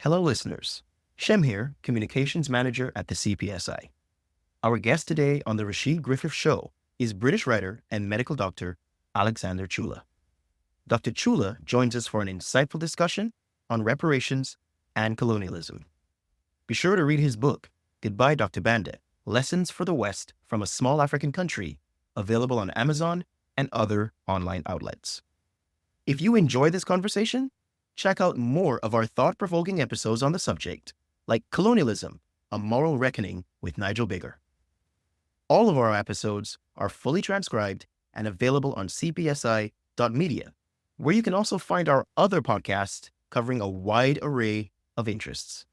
Hello, listeners. Shem here, Communications Manager at the CPSI. Our guest today on the Rashid Griffith Show is British writer and medical doctor Alexander Chula. Dr. Chula joins us for an insightful discussion on reparations and colonialism. Be sure to read his book, Goodbye, Dr. Banda, Lessons for the West from a Small African Country, available on Amazon and other online outlets. If you enjoy this conversation, check out more of our thought-provoking episodes on the subject, like Colonialism, A Moral Reckoning with Nigel Bigger. All of our episodes are fully transcribed and available on cpsi.media, where you can also find our other podcasts covering a wide array of interests.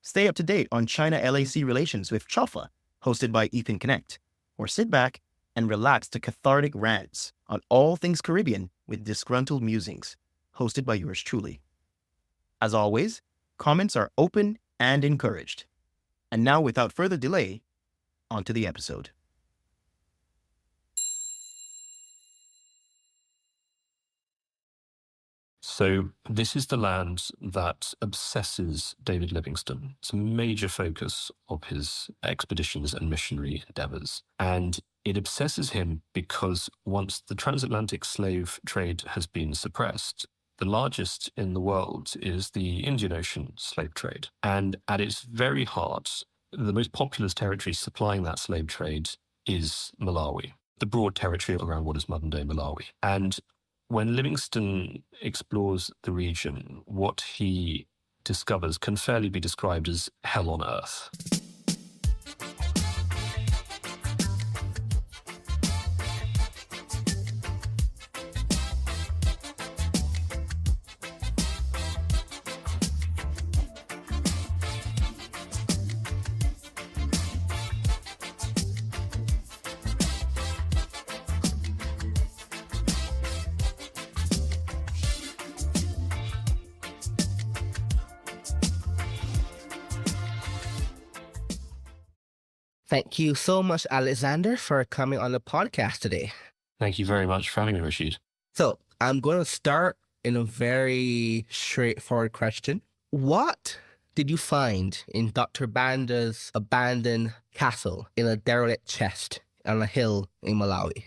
Stay up to date on China-LAC relations with Chofa, hosted by Ethan Connect, or sit back and relax to cathartic rants on all things Caribbean with disgruntled musings, hosted by yours truly. As always, comments are open and encouraged. And now, without further delay, on to the episode. So this is the land that obsesses David Livingstone. It's a major focus of his expeditions and missionary endeavors. And it obsesses him because once the transatlantic slave trade has been suppressed, the largest in the world is the Indian Ocean slave trade. And at its very heart, the most populous territory supplying that slave trade is Malawi, the broad territory around what is modern-day Malawi. And when Livingstone explores the region, what he discovers can fairly be described as hell on earth. Thank you so much, Alexander, for coming on the podcast today. Thank you very much for having me, Rashid. So I'm going to start in a very straightforward question. What did you find in Dr. Banda's abandoned castle in a derelict chest on a hill in Malawi?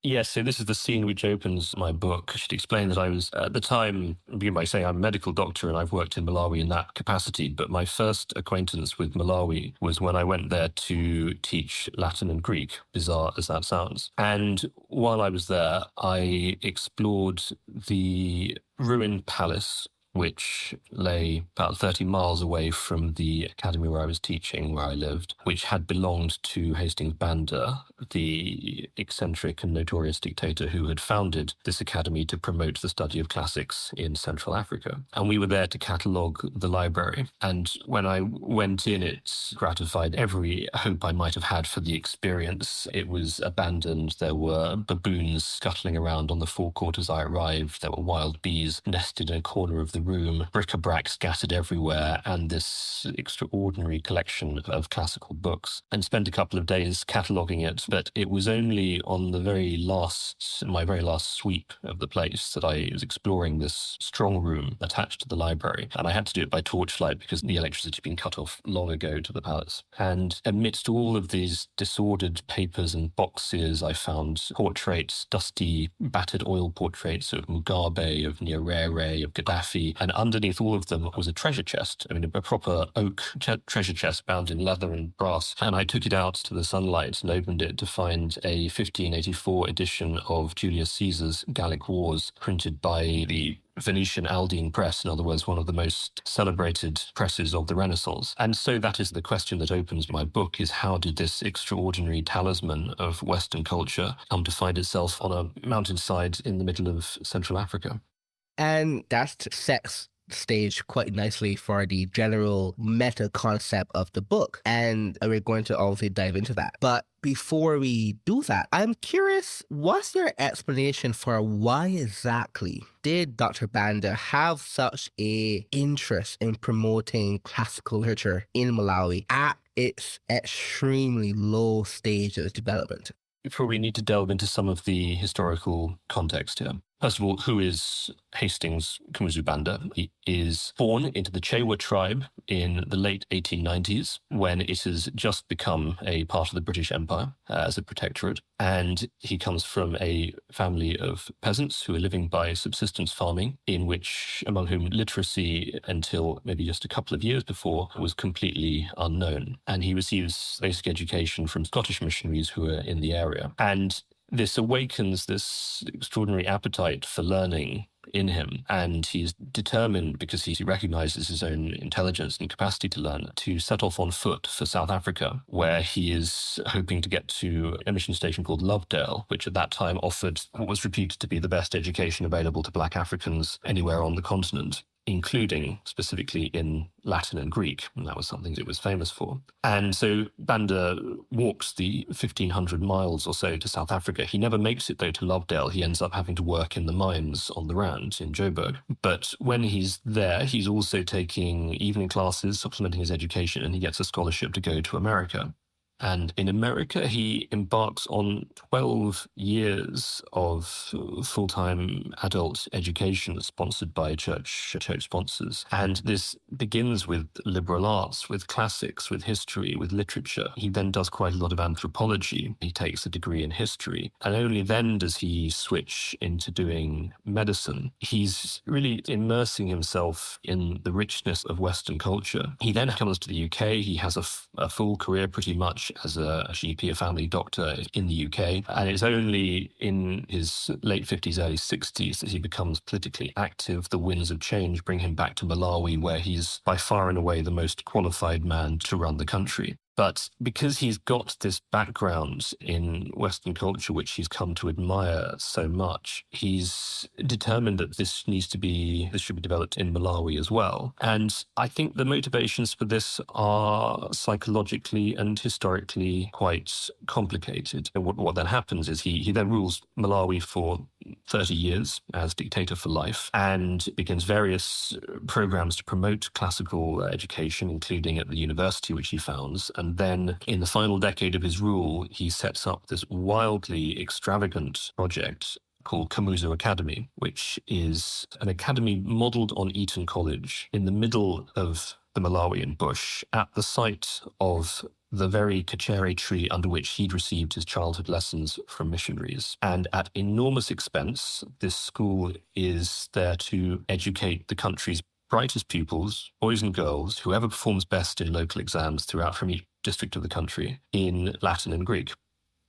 Yes, so this is the scene which opens my book. I should explain that I was, at the time, begin by saying I'm a medical doctor and I've worked in Malawi in that capacity, but my first acquaintance with Malawi was when I went there to teach Latin and Greek, bizarre as that sounds. And while I was there, I explored the ruined palace, which lay about 30 miles away from the academy where I was teaching, where I lived, which had belonged to Hastings Banda, the eccentric and notorious dictator who had founded this academy to promote the study of classics in Central Africa. And we were there to catalogue the library. And when I went in, it gratified every hope I might have had for the experience. It was abandoned. There were baboons scuttling around on the forecourt as I arrived. There were wild bees nested in a corner of the room, bric-a-brac scattered everywhere, and this extraordinary collection of classical books, and spent a couple of days cataloguing it. But it was only on my very last sweep of the place that I was exploring this strong room attached to the library. And I had to do it by torchlight because the electricity had been cut off long ago to the palace. And amidst all of these disordered papers and boxes, I found portraits, dusty, battered oil portraits of Mugabe, of Nyerere, of Gaddafi, and underneath all of them was a treasure chest. I mean, a proper oak treasure chest bound in leather and brass. And I took it out to the sunlight and opened it to find a 1584 edition of Julius Caesar's Gallic Wars, printed by the Venetian Aldine Press, in other words, one of the most celebrated presses of the Renaissance. And so that is the question that opens my book, is how did this extraordinary talisman of Western culture come to find itself on a mountainside in the middle of Central Africa? And that sets the stage quite nicely for the general meta concept of the book. And we're going to obviously dive into that. But before we do that, I'm curious, what's your explanation for why exactly did Dr. Banda have such a interest in promoting classical literature in Malawi at its extremely low stage of development? We probably need to delve into some of the historical context here. First of all, who is Hastings Banda? He is born into the Chula tribe in the late 1890s, when it has just become a part of the British Empire as a protectorate. And he comes from a family of peasants who are living by subsistence farming, among whom literacy until maybe just a couple of years before was completely unknown. And he receives basic education from Scottish missionaries who are in the area. And this awakens this extraordinary appetite for learning in him, and he's determined, because he recognizes his own intelligence and capacity to learn, to set off on foot for South Africa, where he is hoping to get to a mission station called Lovedale, which at that time offered what was reputed to be the best education available to Black Africans anywhere on the continent, including specifically in Latin and Greek, and that was something it was famous for. And so Banda walks the 1,500 miles or so to South Africa. He never makes it, though, to Lovedale. He ends up having to work in the mines on the Rand in Joburg. But when he's there, he's also taking evening classes, supplementing his education, and he gets a scholarship to go to America. And in America, he embarks on 12 years of full-time adult education sponsored by church sponsors. And this begins with liberal arts, with classics, with history, with literature. He then does quite a lot of anthropology. He takes a degree in history. And only then does he switch into doing medicine. He's really immersing himself in the richness of Western culture. He then comes to the UK. He has a full career pretty much as a GP, a family doctor in the UK. And it's only in his late 50s, early 60s that he becomes politically active. The winds of change bring him back to Malawi, where he's by far and away the most qualified man to run the country. But because he's got this background in Western culture, which he's come to admire so much, he's determined that this should be developed in Malawi as well. And I think the motivations for this are psychologically and historically quite complicated. And what then happens is he then rules Malawi for 30 years as dictator for life, and begins various programs to promote classical education, including at the university which he founds. And then in the final decade of his rule, he sets up this wildly extravagant project called Kamuzu Academy, which is an academy modeled on Eton College in the middle of the Malawian bush, at the site of the very kachere tree under which he'd received his childhood lessons from missionaries. And at enormous expense, this school is there to educate the country's brightest pupils, boys and girls, whoever performs best in local exams from each district of the country, in Latin and Greek.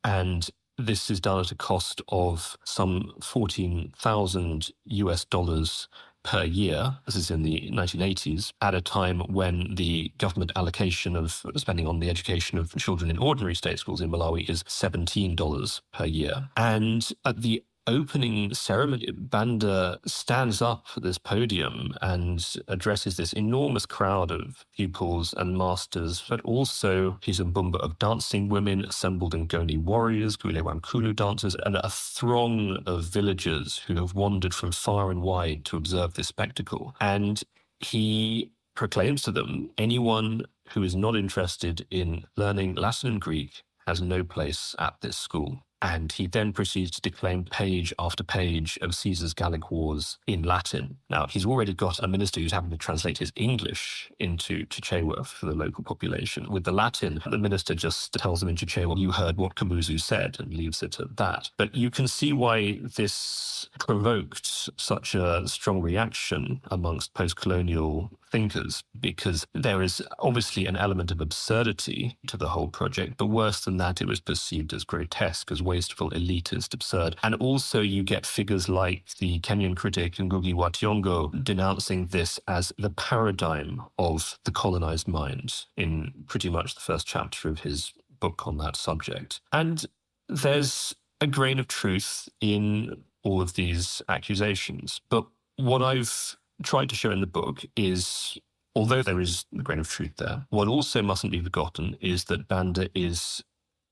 And this is done at a cost of some $14,000 per year. This is in the 1980s, at a time when the government allocation of spending on the education of children in ordinary state schools in Malawi is $17 per year. And at the opening ceremony, Banda stands up at this podium and addresses this enormous crowd of pupils and masters, but also his mbumba of dancing women assembled Ngoni warriors, Gule Wankulu dancers, and a throng of villagers who have wandered from far and wide to observe this spectacle. And he proclaims to them, anyone who is not interested in learning Latin and Greek has no place at this school. And he then proceeds to declaim page after page of Caesar's Gallic Wars in Latin. Now, he's already got a minister who's having to translate his English into Chichewa for the local population. With the Latin, the minister just tells them in Chichewa, you heard what Kamuzu said, and leaves it at that. But you can see why this provoked such a strong reaction amongst post-colonial thinkers, because there is obviously an element of absurdity to the whole project, but worse than that, it was perceived as grotesque, as wasteful, elitist, absurd. And also you get figures like the Kenyan critic Ngugi wa Thiong'o denouncing this as the paradigm of the colonized mind in pretty much the first chapter of his book on that subject. And there's a grain of truth in all of these accusations. But what I've tried to show in the book is, although there is a grain of truth there, what also mustn't be forgotten is that Banda is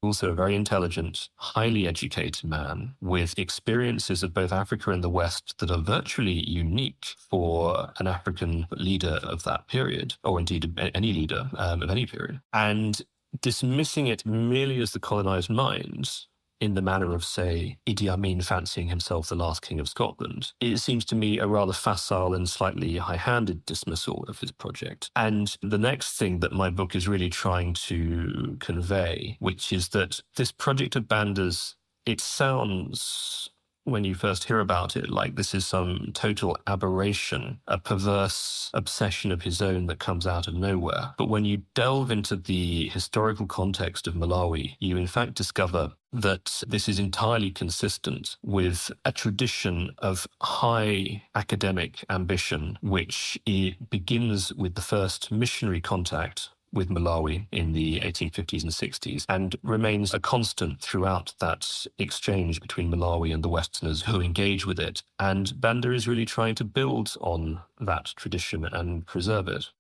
also a very intelligent, highly educated man with experiences of both Africa and the West that are virtually unique for an African leader of that period, or indeed any leader of any period. And dismissing it merely as the colonized mind in the manner of, say, Idi Amin fancying himself the last king of Scotland. It seems to me a rather facile and slightly high-handed dismissal of his project. And the next thing that my book is really trying to convey, which is that this project of Banda's, it sounds, when you first hear about it, like this is some total aberration, a perverse obsession of his own that comes out of nowhere. But when you delve into the historical context of Malawi, you in fact discover that this is entirely consistent with a tradition of high academic ambition, which begins with the first missionary contact with Malawi in the 1850s and 60s, and remains a constant throughout that exchange between Malawi and the Westerners who engage with it. And Banda is really trying to build on that tradition and preserve it.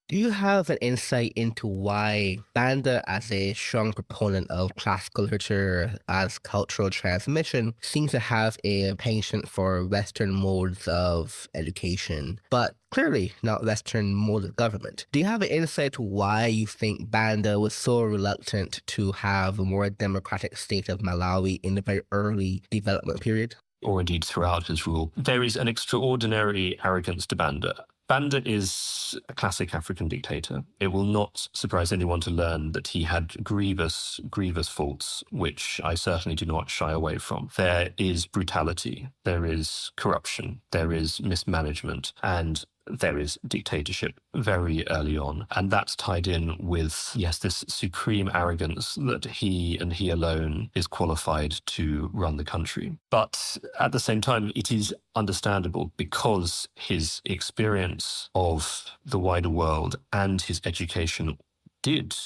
Do you have an insight into why Banda, as a strong proponent of classical literature as cultural transmission, seems to have a penchant for Western modes of education, but clearly not Western modes of government? Do you have an insight to why you think Banda was so reluctant to have a more democratic state of Malawi in the very early development period? Or indeed throughout his rule? There is an extraordinary arrogance to Banda. Banda is a classic African dictator. It will not surprise anyone to learn that he had grievous, grievous faults, which I certainly do not shy away from. There is brutality, there is corruption, there is mismanagement, and there is dictatorship very early on. And that's tied in with, yes, this supreme arrogance that he and he alone is qualified to run the country. But at the same time, it is understandable because his experience of the wider world and his education did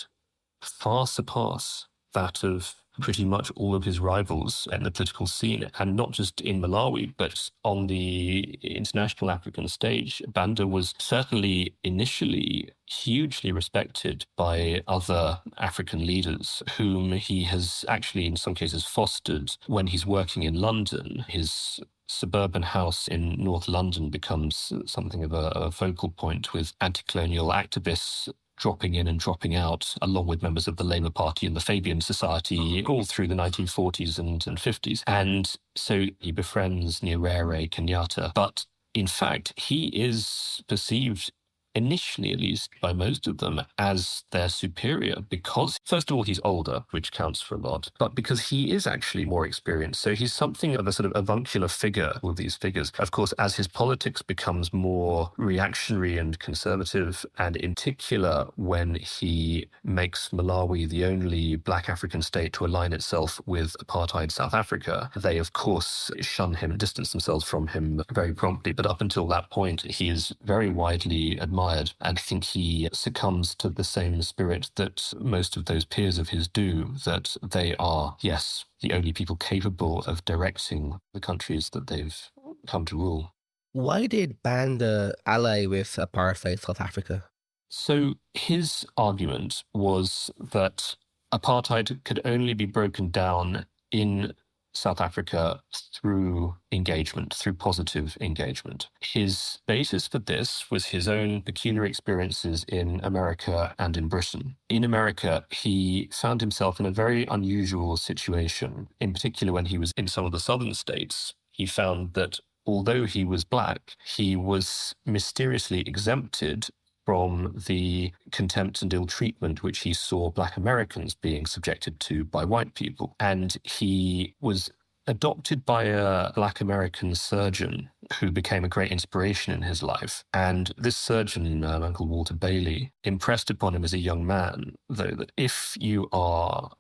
far surpass that of pretty much all of his rivals in the political scene, and not just in Malawi, but on the international African stage. Banda was certainly initially hugely respected by other African leaders, whom he has actually in some cases fostered when he's working in London. His suburban house in North London becomes something of a focal point, with anti-colonial activists dropping in and dropping out, along with members of the Labour Party and the Fabian Society, all through the 1940s and 50s. And so he befriends Nyerere Kenyatta. But in fact, he is perceived, initially at least by most of them, as their superior because, first of all, he's older, which counts for a lot, but because he is actually more experienced. So he's something of a sort of avuncular figure with these figures. Of course, as his politics becomes more reactionary and conservative, and in particular when he makes Malawi the only black African state to align itself with apartheid South Africa, they of course shun him and distance themselves from him very promptly. But up until that point, he is very widely admired, and I think he succumbs to the same spirit that most of those peers of his do, that they are, yes, the only people capable of directing the countries that they've come to rule. Why did Banda ally with apartheid South Africa? So his argument was that apartheid could only be broken down in South Africa through engagement, through positive engagement. His basis for this was his own peculiar experiences in America and in Britain. In America, he found himself in a very unusual situation. In particular, when he was in some of the southern states, he found that although he was black, he was mysteriously exempted from the contempt and ill treatment which he saw black Americans being subjected to by white people. And he was adopted by a black American surgeon who became a great inspiration in his life. And this surgeon, Uncle Walter Bailey, impressed upon him as a young man, though, that if you are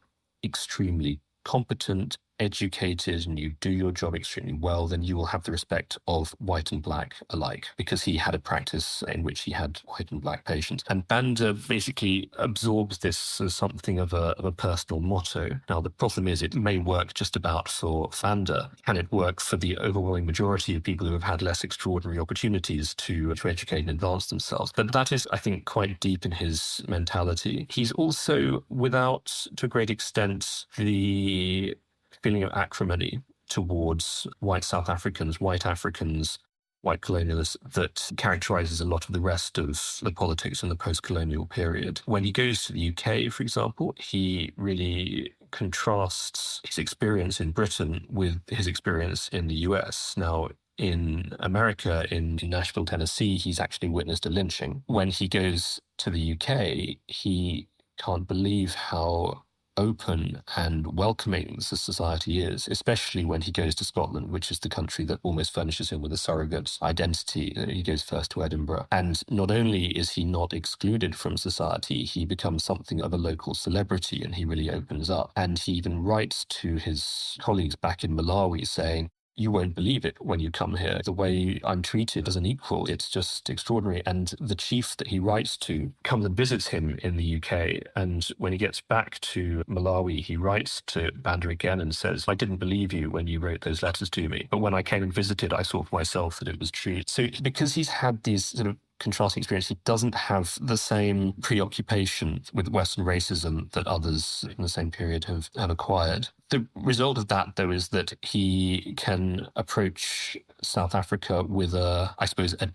extremely competent, educated, and you do your job extremely well, then you will have the respect of white and black alike, because he had a practice in which he had white and black patients. And Banda basically absorbs this as something of a personal motto. Now, the problem is it may work just about for Banda. Can it work for the overwhelming majority of people who have had less extraordinary opportunities to educate and advance themselves? But that is, I think, quite deep in his mentality. He's also, without, to a great extent, the feeling of acrimony towards white South Africans, white colonialists, that characterizes a lot of the rest of the politics in the post-colonial period. When he goes to the UK, for example, he really contrasts his experience in Britain with his experience in the US. Now, in America, in Nashville, Tennessee, he's actually witnessed a lynching. When he goes to the UK, he can't believe how open and welcoming the society is, especially when he goes to Scotland, which is the country that almost furnishes him with a surrogate identity. He goes first to Edinburgh. And not only is he not excluded from society, he becomes something of a local celebrity, and he really opens up. And he even writes to his colleagues back in Malawi saying, "You won't believe it when you come here. The way I'm treated as an equal, it's just extraordinary." And the chief that he writes to comes and visits him in the UK. And when he gets back to Malawi, he writes to Banda again and says, "I didn't believe you when you wrote those letters to me. But when I came and visited, I saw for myself that it was true." So because he's had these sort of contrasting experience, he doesn't have the same preoccupation with Western racism that others in the same period have acquired. The result of that, though, is that he can approach South Africa with a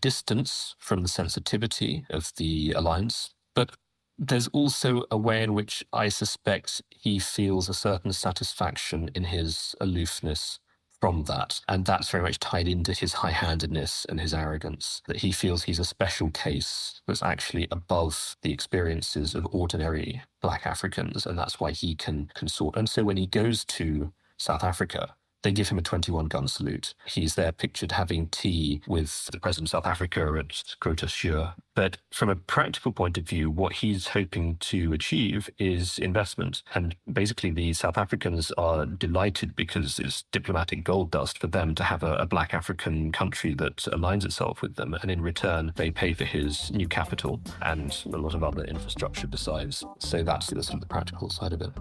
distance from the sensitivity of the alliance. But there's also a way in which I suspect he feels a certain satisfaction in his aloofness from that. And that's very much tied into his high-handedness and his arrogance, that he feels he's a special case that's actually above the experiences of ordinary Black Africans, and that's why he can consort. And so when he goes to South Africa, they give him a 21-gun salute. He's there pictured having tea with the president of South Africa at Groote. But from a practical point of view, what he's hoping to achieve is investment. And basically, the South Africans are delighted because it's diplomatic gold dust for them to have a Black African country that aligns itself with them. And in return, they pay for his new capital and a lot of other infrastructure besides. So that's the sort of the practical side of it.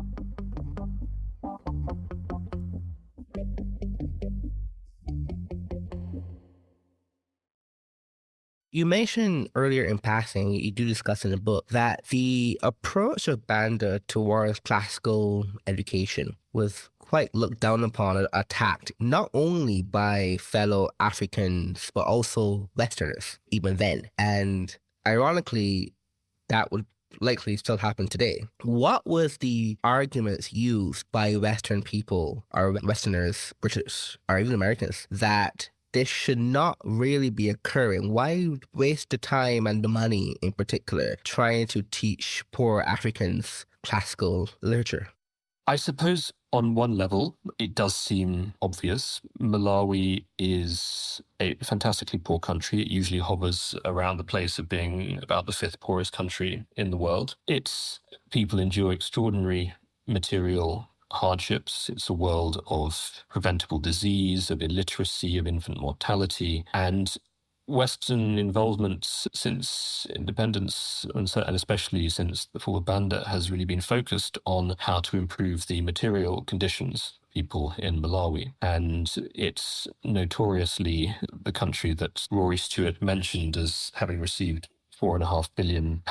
You mentioned earlier in passing, you do discuss in the book, that the approach of Banda towards classical education was quite looked down upon and attacked, not only by fellow Africans, but also Westerners, even then. And ironically, that would likely still happen today. What was the arguments used by Western people, or Westerners, British, or even Americans, that this should not really be occurring? Why waste the time and the money, in particular, trying to teach poor Africans classical literature? I suppose on one level, it does seem obvious. Malawi is a fantastically poor country. It usually hovers around the place of being about the fifth poorest country in the world. Its people endure extraordinary material hardships. It's a world of preventable disease, of illiteracy, of infant mortality, and Western involvement since independence, and especially since the fall of Banda, has really been focused on how to improve the material conditions of people in Malawi. And it's notoriously the country that Rory Stewart mentioned as having received £4.5 billion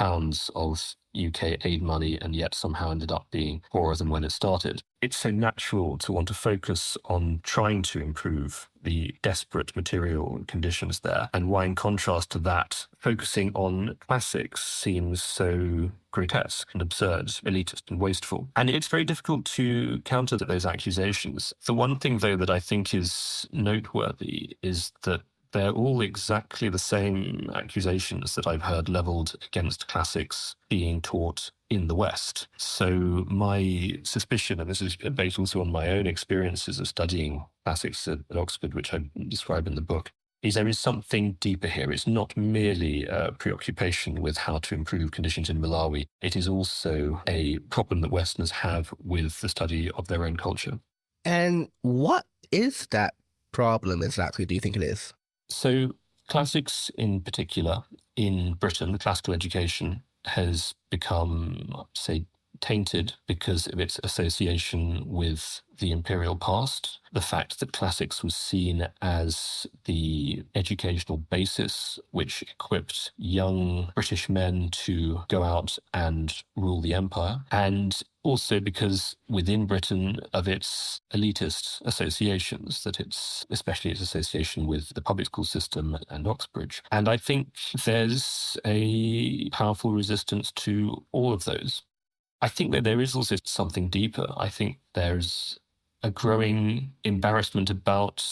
of UK aid money and yet somehow ended up being poorer than when it started. It's so natural to want to focus on trying to improve the desperate material conditions there. And why, in contrast to that, focusing on classics seems so grotesque and absurd, elitist and wasteful. And it's very difficult to counter those accusations. The one thing, though, that I think is noteworthy is that they're all exactly the same accusations that I've heard leveled against classics being taught in the West. So my suspicion, and this is based also on my own experiences of studying classics at Oxford, which I describe in the book, is there is something deeper here. It's not merely a preoccupation with how to improve conditions in Malawi. It is also a problem that Westerners have with the study of their own culture. And what is that problem exactly, do you think it is? So classics in particular in Britain, classical education has become, say, tainted because of its association with the imperial past. The fact that classics was seen as the educational basis which equipped young British men to go out and rule the empire. And also because within Britain of its elitist associations, that it's especially its association with the public school system and Oxbridge. And I think there's a powerful resistance to all of those. I think that there is also something deeper. I think there's a growing embarrassment about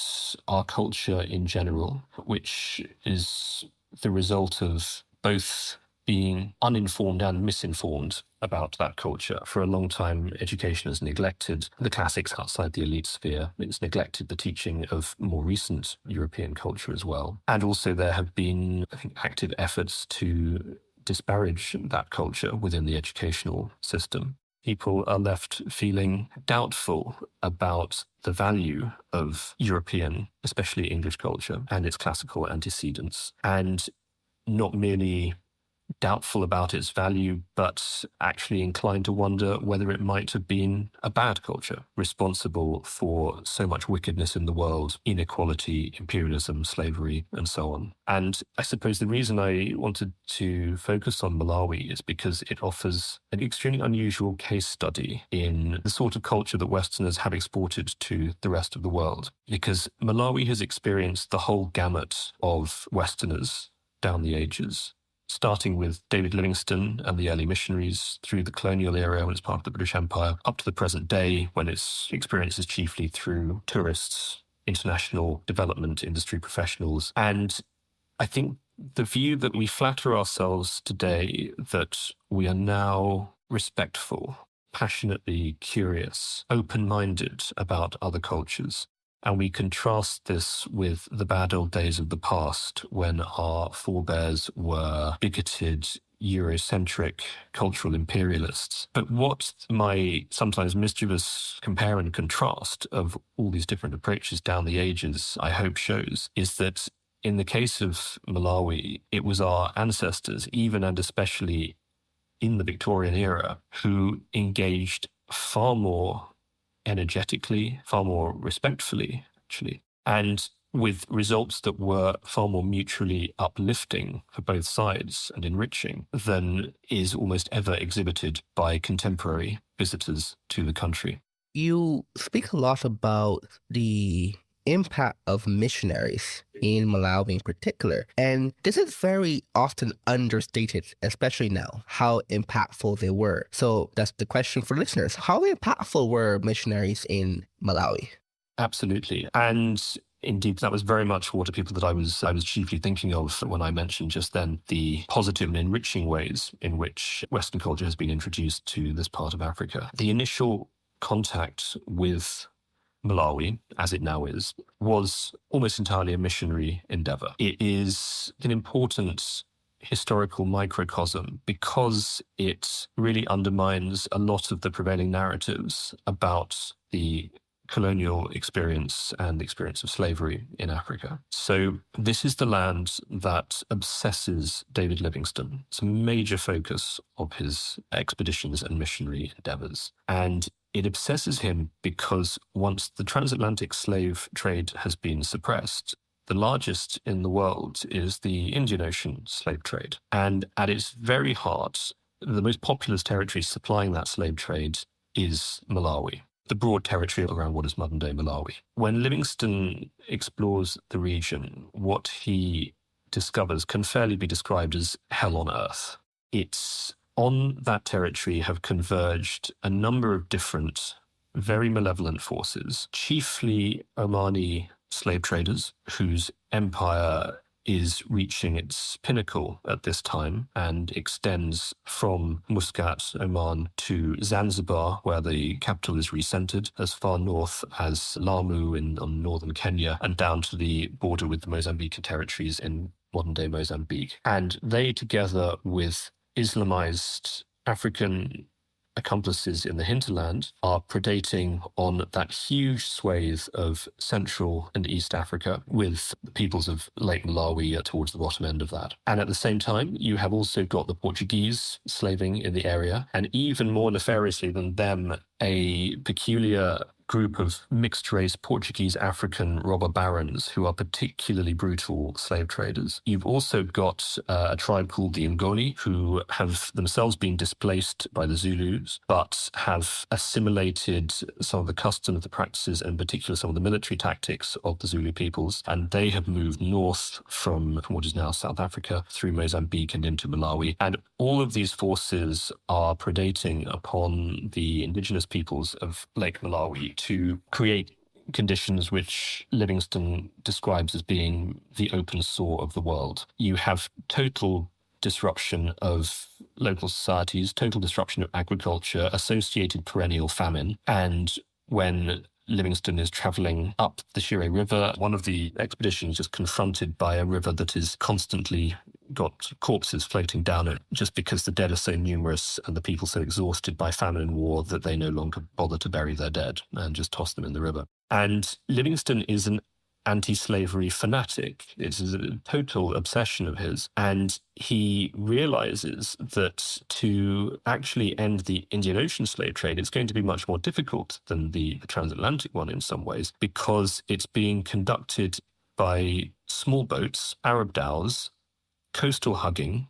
our culture in general, which is the result of both being uninformed and misinformed about that culture. For a long time, education has neglected the classics outside the elite sphere. It's neglected the teaching of more recent European culture as well. And also there have been, I think, active efforts to disparage that culture within the educational system. People are left feeling doubtful about the value of European, especially English culture and its classical antecedents, and not merely doubtful about its value, but actually inclined to wonder whether it might have been a bad culture responsible for so much wickedness in the world, inequality, imperialism, slavery, and so on. And I suppose the reason I wanted to focus on Malawi is because it offers an extremely unusual case study in the sort of culture that Westerners have exported to the rest of the world. Because Malawi has experienced the whole gamut of Westerners down the ages, starting with David Livingstone and the early missionaries through the colonial era when it's part of the British Empire, up to the present day when its experience is chiefly through tourists, international development industry professionals. And I think the view that we flatter ourselves today that we are now respectful, passionately curious, open-minded about other cultures, and we contrast this with the bad old days of the past when our forebears were bigoted, Eurocentric cultural imperialists. But what my sometimes mischievous compare and contrast of all these different approaches down the ages, I hope, shows is that in the case of Malawi, it was our ancestors, even and especially in the Victorian era, who engaged far more energetically, far more respectfully, actually, and with results that were far more mutually uplifting for both sides and enriching than is almost ever exhibited by contemporary visitors to the country. You speak a lot about the impact of missionaries in Malawi in particular. And this is very often understated, especially now, how impactful they were. So that's the question for listeners. How impactful were missionaries in Malawi? Absolutely. And indeed, that was very much what the people that I was chiefly thinking of when I mentioned just then the positive and enriching ways in which Western culture has been introduced to this part of Africa. The initial contact with Malawi, as it now is, was almost entirely a missionary endeavor. It is an important historical microcosm because it really undermines a lot of the prevailing narratives about the colonial experience and the experience of slavery in Africa. So this is the land that obsesses David Livingstone. It's a major focus of his expeditions and missionary endeavors. And it obsesses him because once the transatlantic slave trade has been suppressed, the largest in the world is the Indian Ocean slave trade. And at its very heart, the most populous territory supplying that slave trade is Malawi, the broad territory around what is modern-day Malawi. When Livingstone explores the region, what he discovers can fairly be described as hell on earth. It's on that territory have converged a number of different, very malevolent forces, chiefly Omani slave traders, whose empire is reaching its pinnacle at this time and extends from Muscat, Oman, to Zanzibar, where the capital is recentered, as far north as Lamu on northern Kenya, and down to the border with the Mozambican territories in modern-day Mozambique. And they, together with Islamized African accomplices in the hinterland, are predating on that huge swathe of Central and East Africa, with the peoples of Lake Malawi towards the bottom end of that. And at the same time, you have also got the Portuguese slaving in the area, and even more nefariously than them, a peculiar group of mixed-race Portuguese African robber barons who are particularly brutal slave traders. You've also got a tribe called the Ngoni, who have themselves been displaced by the Zulus, but have assimilated some of the customs, the practices, and in particular some of the military tactics of the Zulu peoples. And they have moved north from what is now South Africa through Mozambique and into Malawi. And all of these forces are predating upon the indigenous peoples of Lake Malawi to create conditions which Livingstone describes as being the open sore of the world. You have total disruption of local societies, total disruption of agriculture, associated perennial famine. And when Livingstone is traveling up the Shire River, one of the expeditions is confronted by a river that is constantly got corpses floating down it, just because the dead are so numerous and the people so exhausted by famine and war that they no longer bother to bury their dead and just toss them in the river. And Livingstone is an anti-slavery fanatic. It is a total obsession of his. And he realizes that to actually end the Indian Ocean slave trade, it's going to be much more difficult than the transatlantic one in some ways, because it's being conducted by small boats, Arab dhows, coastal hugging,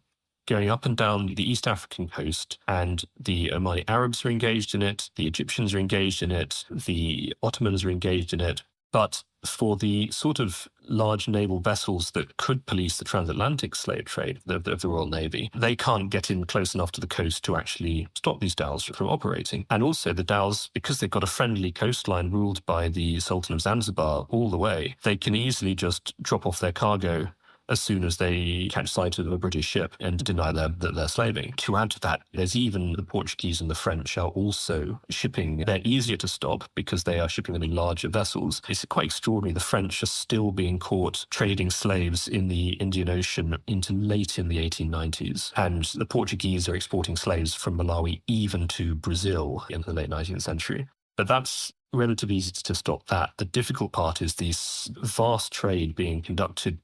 going up and down the East African coast, and the Omani Arabs are engaged in it, the Egyptians are engaged in it, the Ottomans are engaged in it. But for the sort of large naval vessels that could police the transatlantic slave trade of the Royal Navy, they can't get in close enough to the coast to actually stop these dhows from operating. And also the dhows, because they've got a friendly coastline ruled by the Sultan of Zanzibar all the way, they can easily just drop off their cargo as soon as they catch sight of a British ship and deny that they're slaving. To add to that, there's even the Portuguese and the French are also shipping. They're easier to stop because they are shipping them in larger vessels. It's quite extraordinary. The French are still being caught trading slaves in the Indian Ocean into late in the 1890s. And the Portuguese are exporting slaves from Malawi even to Brazil in the late 19th century. But that's relatively easy to stop that. The difficult part is this vast trade being conducted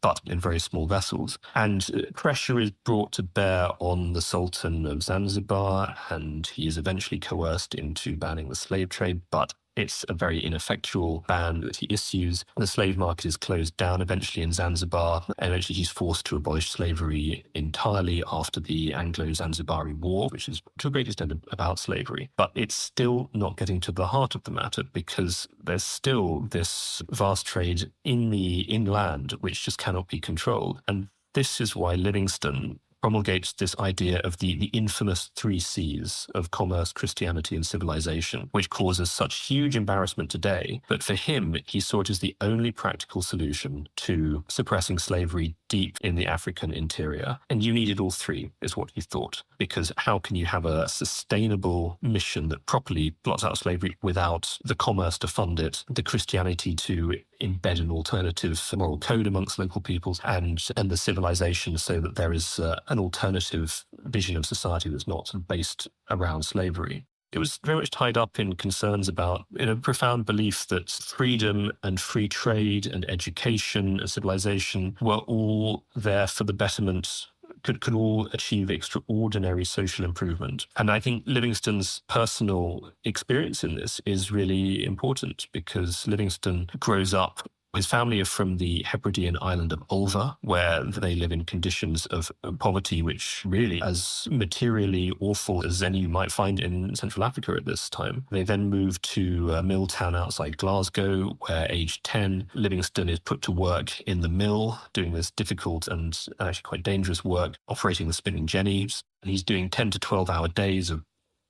but in very small vessels. And pressure is brought to bear on the Sultan of Zanzibar, and he is eventually coerced into banning the slave trade, but it's a very ineffectual ban that he issues. The slave market is closed down eventually in Zanzibar. Eventually he's forced to abolish slavery entirely after the Anglo-Zanzibari War, which is to a great extent about slavery. But it's still not getting to the heart of the matter, because there's still this vast trade in the inland which just cannot be controlled. And this is why Livingstone promulgates this idea of the infamous 3 C's of commerce, Christianity, and civilization, which causes such huge embarrassment today. But for him, he saw it as the only practical solution to suppressing slavery deep in the African interior. And you needed all 3, is what he thought, because how can you have a sustainable mission that properly blots out slavery without the commerce to fund it, the Christianity to embed an alternative moral code amongst local peoples, and the civilization so that there is an alternative vision of society that's not based around slavery. It was very much tied up in concerns about a profound belief that freedom and free trade and education and civilization were all there for the betterment, could all achieve extraordinary social improvement. And I think Livingstone's personal experience in this is really important, because Livingstone grows up. His family are from the Hebridean island of Ulva, where they live in conditions of poverty which really as materially awful as any you might find in Central Africa at this time. They then move to a mill town outside Glasgow, where aged 10, Livingstone is put to work in the mill, doing this difficult and actually quite dangerous work, operating the spinning jennies. And he's doing 10 to 12-hour days of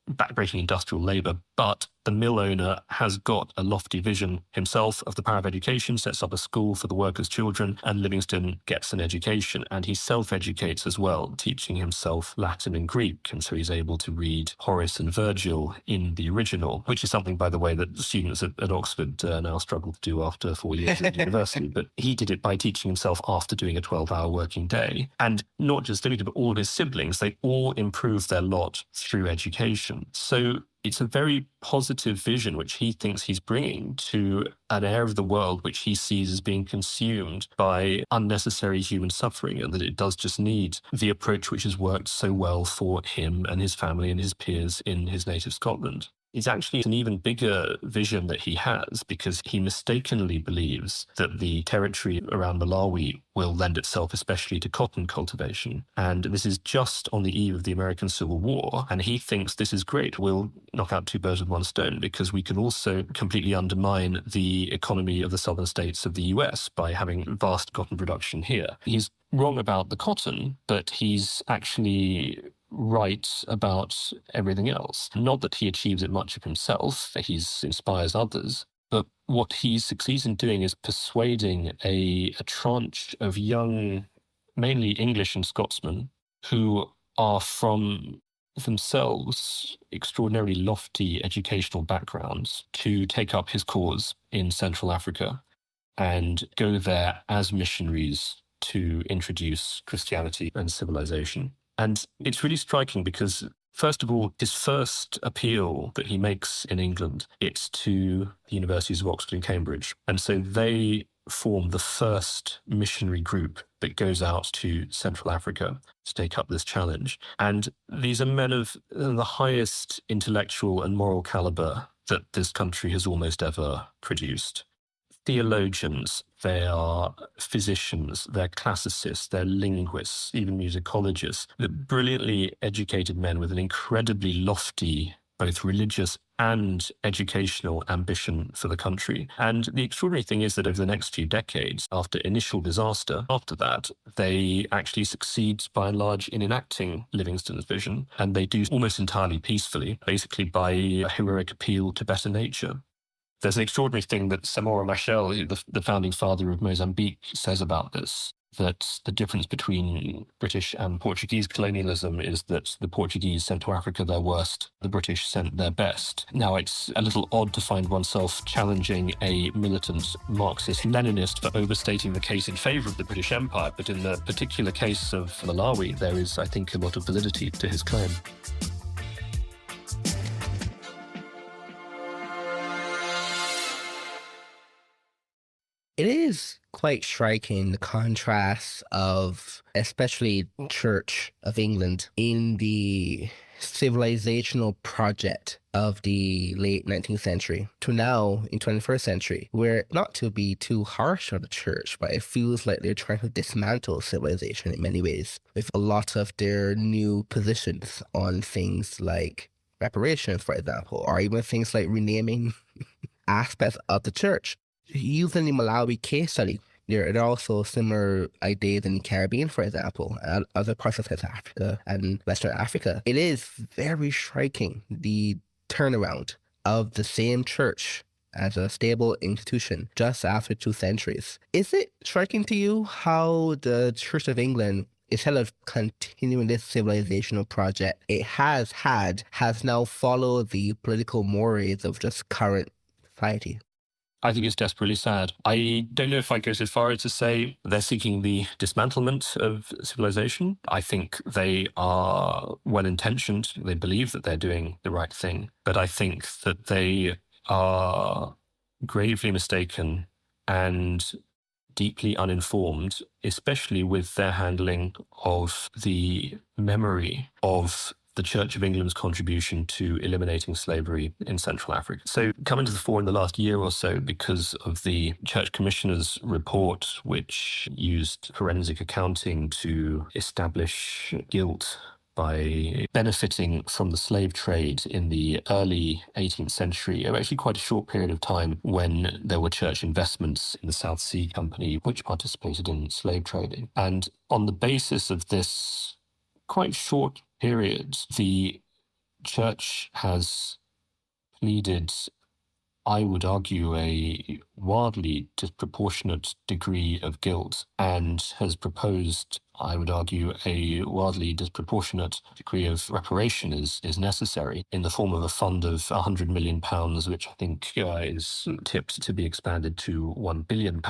backbreaking industrial labour, but the mill owner has got a lofty vision himself of the power of education, sets up a school for the workers' children, and Livingstone gets an education, and he self-educates as well, teaching himself Latin and Greek, and so he's able to read Horace and Virgil in the original, which is something, by the way, that students at Oxford now struggle to do after 4 years at university, but he did it by teaching himself after doing a 12-hour working day. And not just Livingstone, but all of his siblings, they all improved their lot through education. So it's a very positive vision which he thinks he's bringing to an area of the world which he sees as being consumed by unnecessary human suffering, and that it does just need the approach which has worked so well for him and his family and his peers in his native Scotland. is actually an even bigger vision that he has, because he mistakenly believes that the territory around Malawi will lend itself especially to cotton cultivation. And this is just on the eve of the American Civil War. And he thinks this is great. We'll knock out two birds with one stone, because we can also completely undermine the economy of the southern states of the US by having vast cotton production here. He's wrong about the cotton, but he's actually right about everything else. Not that he achieves it much of himself, he inspires others, but what he succeeds in doing is persuading a tranche of young, mainly English and Scotsmen, who are from themselves extraordinarily lofty educational backgrounds, to take up his cause in Central Africa and go there as missionaries to introduce Christianity and civilization. And it's really striking because, first of all, his first appeal that he makes in England, it's to the universities of Oxford and Cambridge. And so they form the first missionary group that goes out to Central Africa to take up this challenge. And these are men of the highest intellectual and moral caliber that this country has almost ever produced. Theologians, they are physicians, they're classicists, they're linguists, even musicologists. They're brilliantly educated men with an incredibly lofty, both religious and educational ambition for the country. And the extraordinary thing is that over the next few decades, after initial disaster, after that, they actually succeed by and large in enacting Livingstone's vision. And they do almost entirely peacefully, basically by a heroic appeal to better nature. There's an extraordinary thing that Samora Machel, the founding father of Mozambique, says about this, that the difference between British and Portuguese colonialism is that the Portuguese sent to Africa their worst, the British sent their best. Now, it's a little odd to find oneself challenging a militant Marxist-Leninist for overstating the case in favour of the British Empire, but in the particular case of Malawi, there is, I think, a lot of validity to his claim. It is quite striking, the contrast of especially Church of England in the civilizational project of the late 19th century to now in 21st century, where, not to be too harsh on the church, but it feels like they're trying to dismantle civilization in many ways, with a lot of their new positions on things like reparations, for example, or even things like renaming aspects of the church. Using the Malawi case study, there are also similar ideas in the Caribbean, for example, and other parts of South Africa and Western Africa. It is very striking, the turnaround of the same church as a stable institution just after 2 centuries. Is it striking to you how the Church of England, instead of continuing this civilizational project it has now followed the political mores of just current society? I think it's desperately sad. I don't know if I go so far as to say they're seeking the dismantlement of civilization. I think they are well-intentioned. They believe that they're doing the right thing. But I think that they are gravely mistaken and deeply uninformed, especially with their handling of the memory of the Church of England's contribution to eliminating slavery in Central Africa. So coming to the fore in the last year or so because of the Church Commissioner's report, which used forensic accounting to establish guilt by benefiting from the slave trade in the early 18th century, actually quite a short period of time when there were church investments in the South Sea Company, which participated in slave trading. And on the basis of this quite short period, the church has pleaded, I would argue, a wildly disproportionate degree of guilt and has proposed, I would argue, a wildly disproportionate degree of reparation is necessary in the form of a fund of £100 million, which I think is tipped to be expanded to £1 billion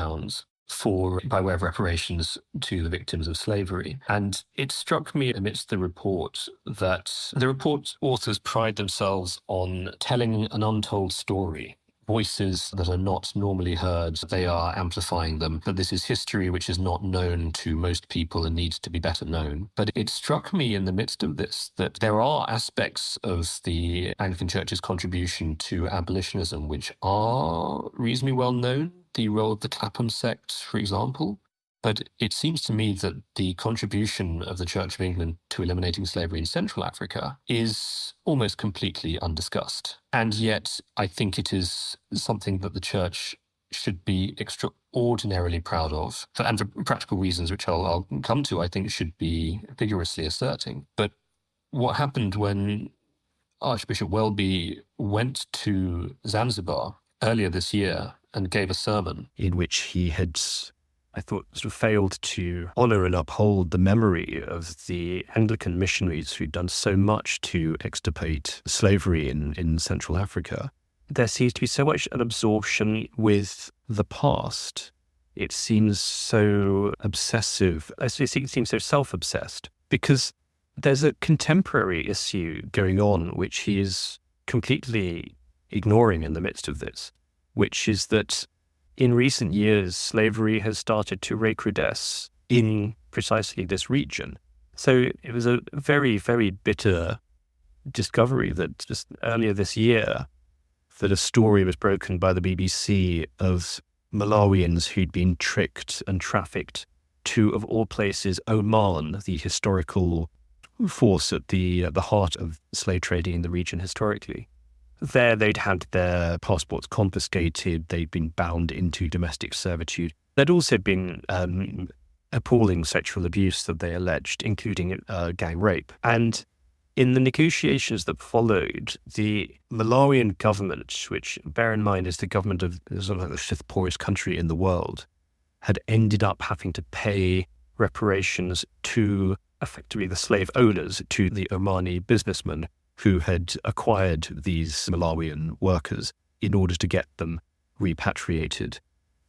by way of reparations to the victims of slavery. And it struck me amidst the report that the report authors pride themselves on telling an untold story. voices that are not normally heard, they are amplifying them. But this is history which is not known to most people and needs to be better known. But it struck me in the midst of this that there are aspects of the Anglican Church's contribution to abolitionism which are reasonably well known. The role of the Clapham sect, for example. But it seems to me that the contribution of the Church of England to eliminating slavery in Central Africa is almost completely undiscussed. And yet, I think it is something that the Church should be extraordinarily proud of, and for practical reasons, which I'll come to, I think should be vigorously asserting. But what happened when Archbishop Welby went to Zanzibar earlier this year and gave a sermon in which he had, I thought, sort of failed to honour and uphold the memory of the Anglican missionaries who'd done so much to extirpate slavery in Central Africa. There seems to be so much an absorption with the past. It seems so obsessive. It seems so self-obsessed because there's a contemporary issue going on which he is completely ignoring in the midst of this, which is that in recent years, slavery has started to recrudesce in precisely this region. So it was a very, very bitter discovery that just earlier this year, that a story was broken by the BBC of Malawians who'd been tricked and trafficked to, of all places, Oman, the historical force at the heart of slave trading in the region historically. There, they'd had their passports confiscated. They'd been bound into domestic servitude. There'd also been appalling sexual abuse that they alleged, including gang rape. And in the negotiations that followed, the Malawian government, which, bear in mind, is the government of sort of like the fifth poorest country in the world, had ended up having to pay reparations to effectively the slave owners, to the Omani businessmen who had acquired these Malawian workers in order to get them repatriated.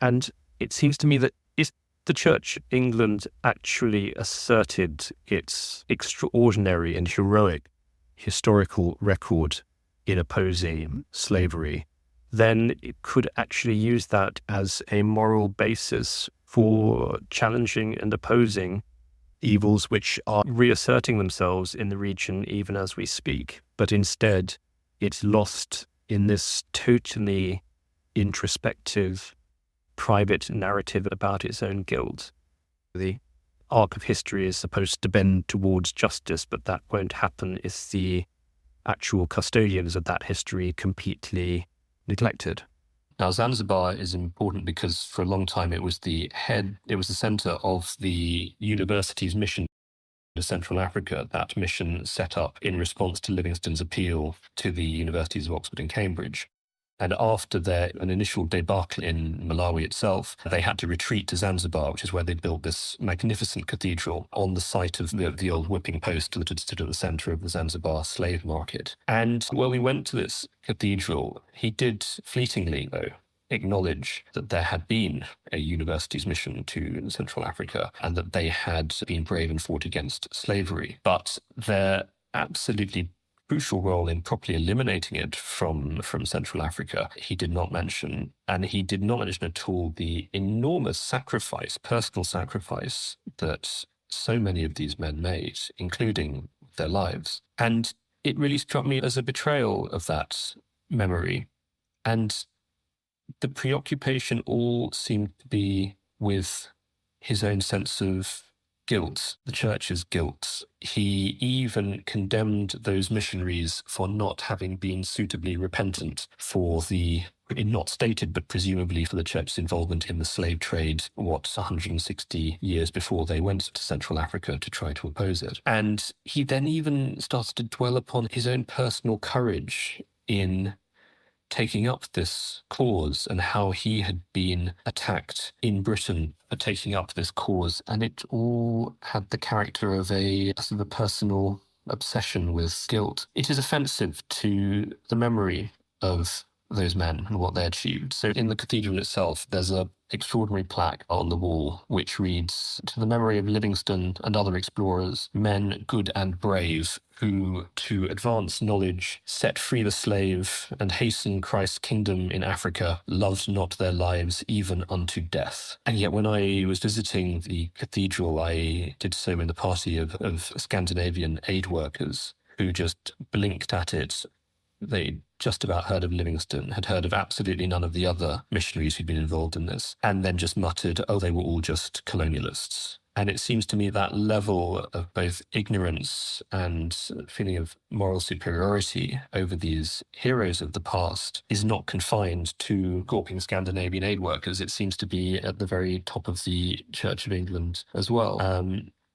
And it seems to me that if the Church of England actually asserted its extraordinary and heroic historical record in opposing slavery, then it could actually use that as a moral basis for challenging and opposing evils which are reasserting themselves in the region even as we speak. But instead, it's lost in this totally introspective, private narrative about its own guilt. The arc of history is supposed to bend towards justice, but that won't happen if the actual custodians of that history completely neglected. Now, Zanzibar is important because for a long time it was the center of the university's mission to Central Africa, that mission set up in response to Livingstone's appeal to the universities of Oxford and Cambridge. And after an initial debacle in Malawi itself, they had to retreat to Zanzibar, which is where they built this magnificent cathedral on the site of the old whipping post that stood at the center of the Zanzibar slave market. And when we went to this cathedral, he did fleetingly, though, acknowledge that there had been a university's mission to Central Africa and that they had been brave and fought against slavery. But their absolutely crucial role in properly eliminating it from Central Africa, he did not mention. And he did not mention at all the enormous sacrifice, personal sacrifice, that so many of these men made, including their lives. And it really struck me as a betrayal of that memory. And the preoccupation all seemed to be with his own sense of guilt, the church's guilt. He even condemned those missionaries for not having been suitably repentant for not stated, but presumably for the church's involvement in the slave trade, 160 years before they went to Central Africa to try to oppose it. And he then even started to dwell upon his own personal courage in taking up this cause and how he had been attacked in Britain for taking up this cause. And it all had the character of a sort of a personal obsession with guilt. It is offensive to the memory of those men and what they achieved. So in the cathedral itself, there's a extraordinary plaque on the wall which reads, "To the memory of Livingstone and other explorers, men good and brave, who, to advance knowledge, set free the slave, and hasten Christ's kingdom in Africa, loved not their lives even unto death." And yet when I was visiting the cathedral, I did so in the party of Scandinavian aid workers who just blinked at it. They just about heard of Livingstone, had heard of absolutely none of the other missionaries who'd been involved in this, and then just muttered, oh, they were all just colonialists. And it seems to me that level of both ignorance and feeling of moral superiority over these heroes of the past is not confined to gawping Scandinavian aid workers. It seems to be at the very top of the Church of England as well.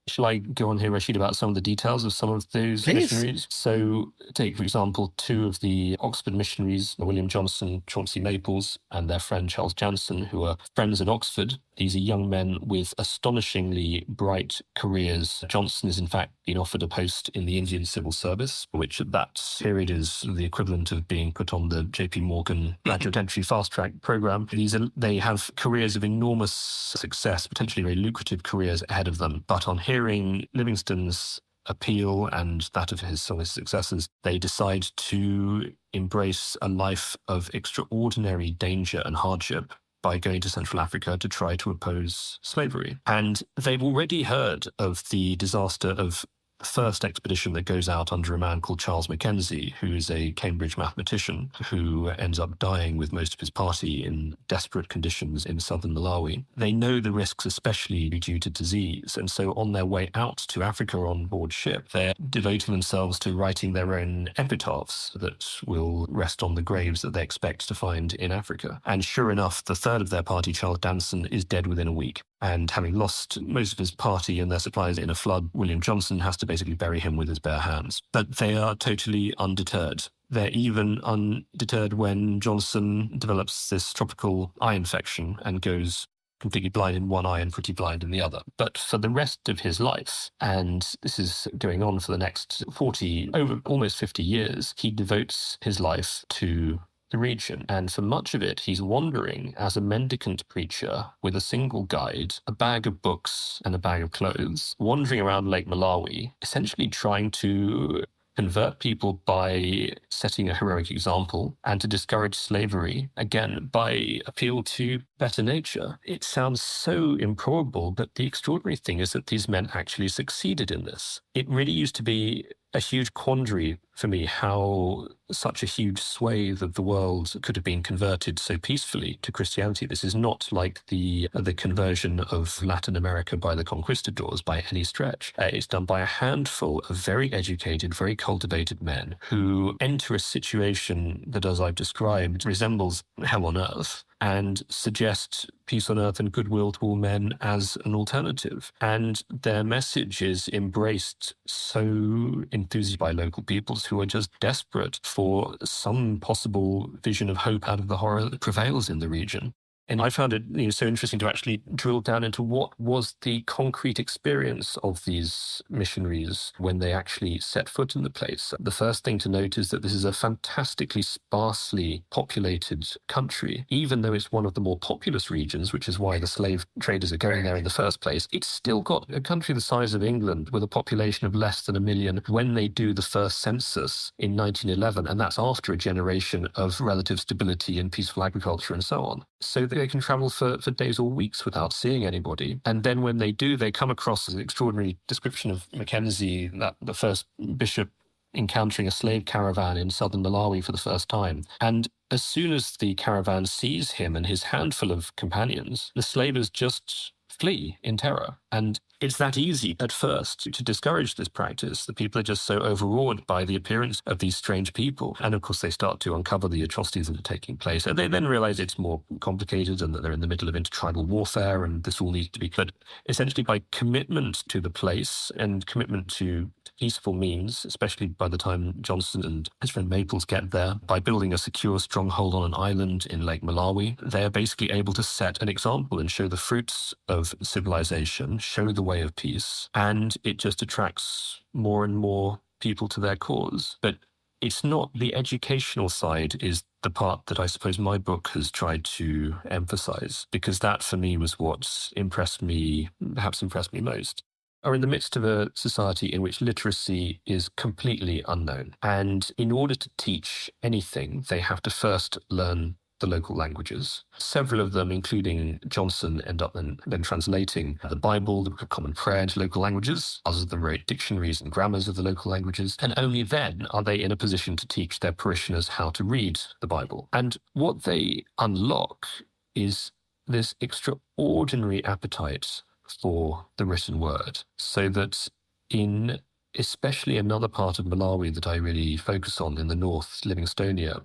Shall I go on here, Rashid, about some of the details of some of those missionaries? So take, for example, two of the Oxford missionaries, William Johnson, Chauncey Maples, and their friend Charles Jansen, who are friends at Oxford. These are young men with astonishingly bright careers. Johnson has, in fact, been offered a post in the Indian civil service, which at that period is the equivalent of being put on the JP Morgan graduate entry fast-track program. They have careers of enormous success, potentially very lucrative careers ahead of them. But on hearing Livingstone's appeal and that of his successors, they decide to embrace a life of extraordinary danger and hardship by going to Central Africa to try to oppose slavery. And they've already heard of the disaster of the first expedition that goes out under a man called Charles Mackenzie, who is a Cambridge mathematician who ends up dying with most of his party in desperate conditions in southern Malawi. They know the risks, especially due to disease. And so on their way out to Africa on board ship, they're devoting themselves to writing their own epitaphs that will rest on the graves that they expect to find in Africa. And sure enough, the third of their party, Charles Jansen, is dead within a week. And having lost most of his party and their supplies in a flood, William Johnson has to basically bury him with his bare hands. But they are totally undeterred. They're even undeterred when Johnson develops this tropical eye infection and goes completely blind in one eye and pretty blind in the other. But for the rest of his life, and this is going on for the next almost 50 years, he devotes his life to the region. And for much of it, he's wandering as a mendicant preacher with a single guide, a bag of books and a bag of clothes, wandering around Lake Malawi, essentially trying to convert people by setting a heroic example and to discourage slavery, again, by appeal to better nature. It sounds so improbable, but the extraordinary thing is that these men actually succeeded in this. It really used to be a huge quandary for me how such a huge swathe of the world could have been converted so peacefully to Christianity. This is not like the conversion of Latin America by the conquistadors by any stretch. It's done by a handful of very educated, very cultivated men who enter a situation that, as I've described, resembles hell on earth and suggest peace on earth and goodwill to all men as an alternative. And their message is embraced so enthusiastically by local peoples who are just desperate for some possible vision of hope out of the horror that prevails in the region. And I found it so interesting to actually drill down into what was the concrete experience of these missionaries when they actually set foot in the place. The first thing to note is that this is a fantastically sparsely populated country. Even though it's one of the more populous regions, which is why the slave traders are going there in the first place, it's still got a country the size of England with a population of less than 1 million when they do the first census in 1911, and that's after a generation of relative stability and peaceful agriculture and so on. So they can travel for days or weeks without seeing anybody. And then when they do, they come across an extraordinary description of Mackenzie, that the first bishop encountering a slave caravan in southern Malawi for the first time. And as soon as the caravan sees him and his handful of companions, the slavers just flee in terror. And it's that easy at first to discourage this practice. The people are just so overawed by the appearance of these strange people. And of course, they start to uncover the atrocities that are taking place. And they then realize it's more complicated and that they're in the middle of intertribal warfare and this all needs to be. But essentially, by commitment to the place and commitment to peaceful means, especially by the time Johnson and his friend Maples get there, by building a secure stronghold on an island in Lake Malawi, they are basically able to set an example and show the fruits of civilization, show the way of peace, and it just attracts more and more people to their cause. But it's not the educational side is the part that I suppose my book has tried to emphasize, because that for me was what perhaps impressed me most. Are in the midst of a society in which literacy is completely unknown. And in order to teach anything, they have to first learn the local languages. Several of them, including Johnson, end up then translating the Bible, the Book of Common Prayer, into local languages. Others of them wrote dictionaries and grammars of the local languages. And only then are they in a position to teach their parishioners how to read the Bible. And what they unlock is this extraordinary appetite for the written word, so that in especially another part of Malawi that I really focus on in the north, Livingstonia,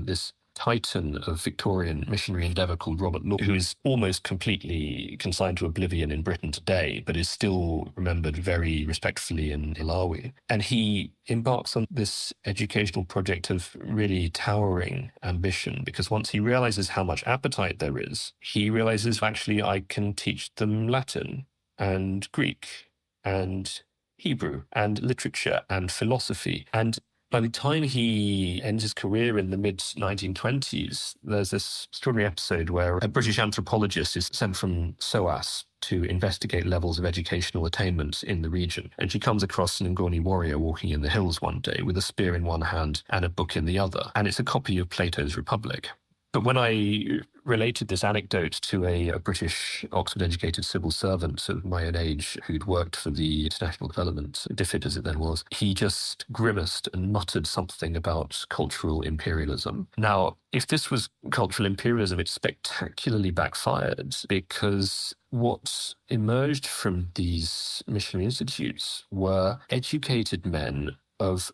this titan of Victorian missionary endeavour called Robert Law, who is almost completely consigned to oblivion in Britain today, but is still remembered very respectfully in Malawi. And he embarks on this educational project of really towering ambition, because once he realizes how much appetite there is, he realizes, actually, I can teach them Latin and Greek and Hebrew and literature and philosophy. And by the time he ends his career in the mid-1920s, there's this extraordinary episode where a British anthropologist is sent from SOAS to investigate levels of educational attainment in the region. And she comes across an Ngoni warrior walking in the hills one day with a spear in one hand and a book in the other. And it's a copy of Plato's Republic. But when I related this anecdote to a British Oxford-educated civil servant of my own age who'd worked for the International Development, DFID as it then was, he just grimaced and muttered something about cultural imperialism. Now, if this was cultural imperialism, it spectacularly backfired, because what emerged from these missionary institutes were educated men of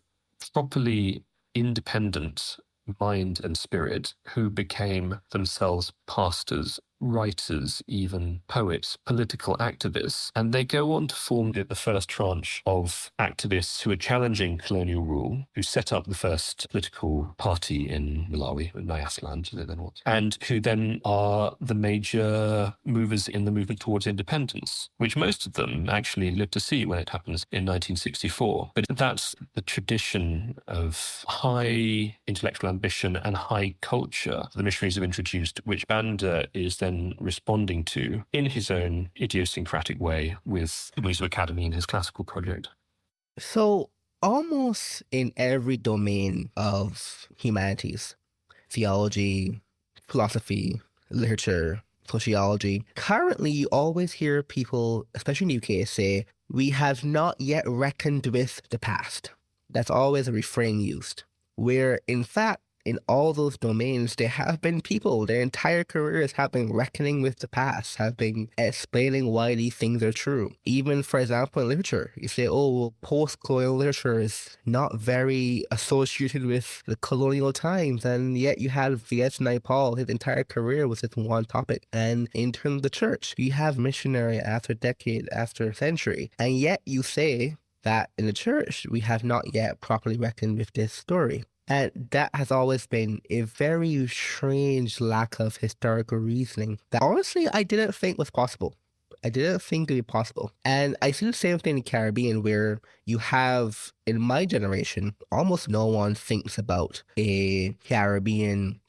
properly independent mind and spirit, who became themselves pastors, writers, even poets, political activists. And they go on to form the first tranche of activists who are challenging colonial rule, who set up the first political party in Malawi, Nyasaland, as it then was, and who then are the major movers in the movement towards independence, which most of them actually live to see when it happens in 1964. But that's the tradition of high intellectual ambition and high culture the missionaries have introduced, which Banda is then responding to in his own idiosyncratic way with the Music Academy and his classical project. So almost in every domain of humanities, theology, philosophy, literature, sociology, currently you always hear people, especially in the UK, say, we have not yet reckoned with the past. That's always a refrain used, where in fact, in all those domains, there have been people, their entire careers have been reckoning with the past, have been explaining why these things are true. Even, for example, in literature, you say, oh, well, post-colonial literature is not very associated with the colonial times, and yet you have V.S. Naipaul, his entire career was this one topic. And in terms of the church, you have missionary after decade, after century, and yet you say that in the church, we have not yet properly reckoned with this story. And that has always been a very strange lack of historical reasoning that honestly I didn't think was possible. I didn't think it would be possible. And I see the same thing in the Caribbean, where you have, in my generation, almost no one thinks about a Caribbean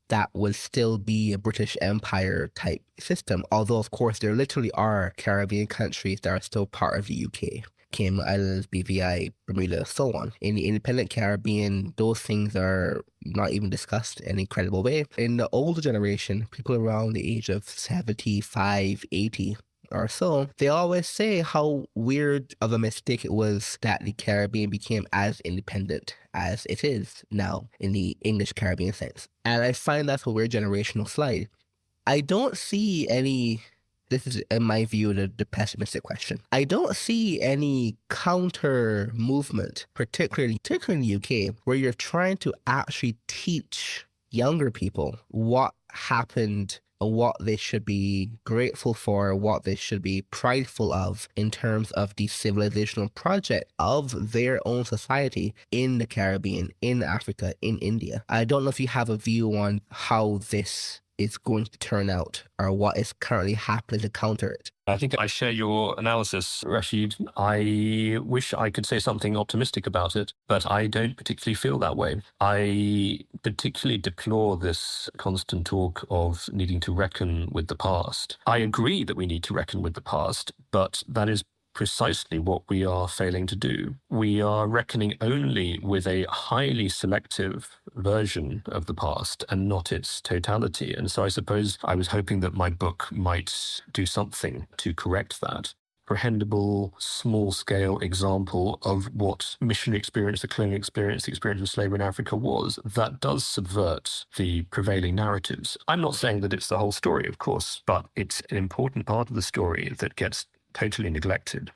that would still be a British Empire type system. Although, of course, there literally are Caribbean countries that are still part of the UK. Cayman Islands, BVI, Bermuda, so on. In the independent Caribbean, those things are not even discussed in a credible way. In the older generation, people around the age of 75, 80 or so, they always say how weird of a mistake it was that the Caribbean became as independent as it is now in the English Caribbean sense. And I find that's a weird generational slide. I don't see any... This is, in my view, the pessimistic question. I don't see any counter movement, particularly in the UK, where you're trying to actually teach younger people what happened and what they should be grateful for, what they should be prideful of in terms of the civilizational project of their own society in the Caribbean, in Africa, in India. I don't know if you have a view on how this is going to turn out, or what is currently happening to counter it? I think I share your analysis, Rashid. I wish I could say something optimistic about it, but I don't particularly feel that way. I particularly deplore this constant talk of needing to reckon with the past. I agree that we need to reckon with the past, but that is precisely what we are failing to do. We are reckoning only with a highly selective version of the past and not its totality. And so I suppose I was hoping that my book might do something to correct that. Comprehensible, small-scale example of what missionary experience, the colonial experience, the experience of slavery in Africa was, that does subvert the prevailing narratives. I'm not saying that it's the whole story, of course, but it's an important part of the story that gets totally neglected.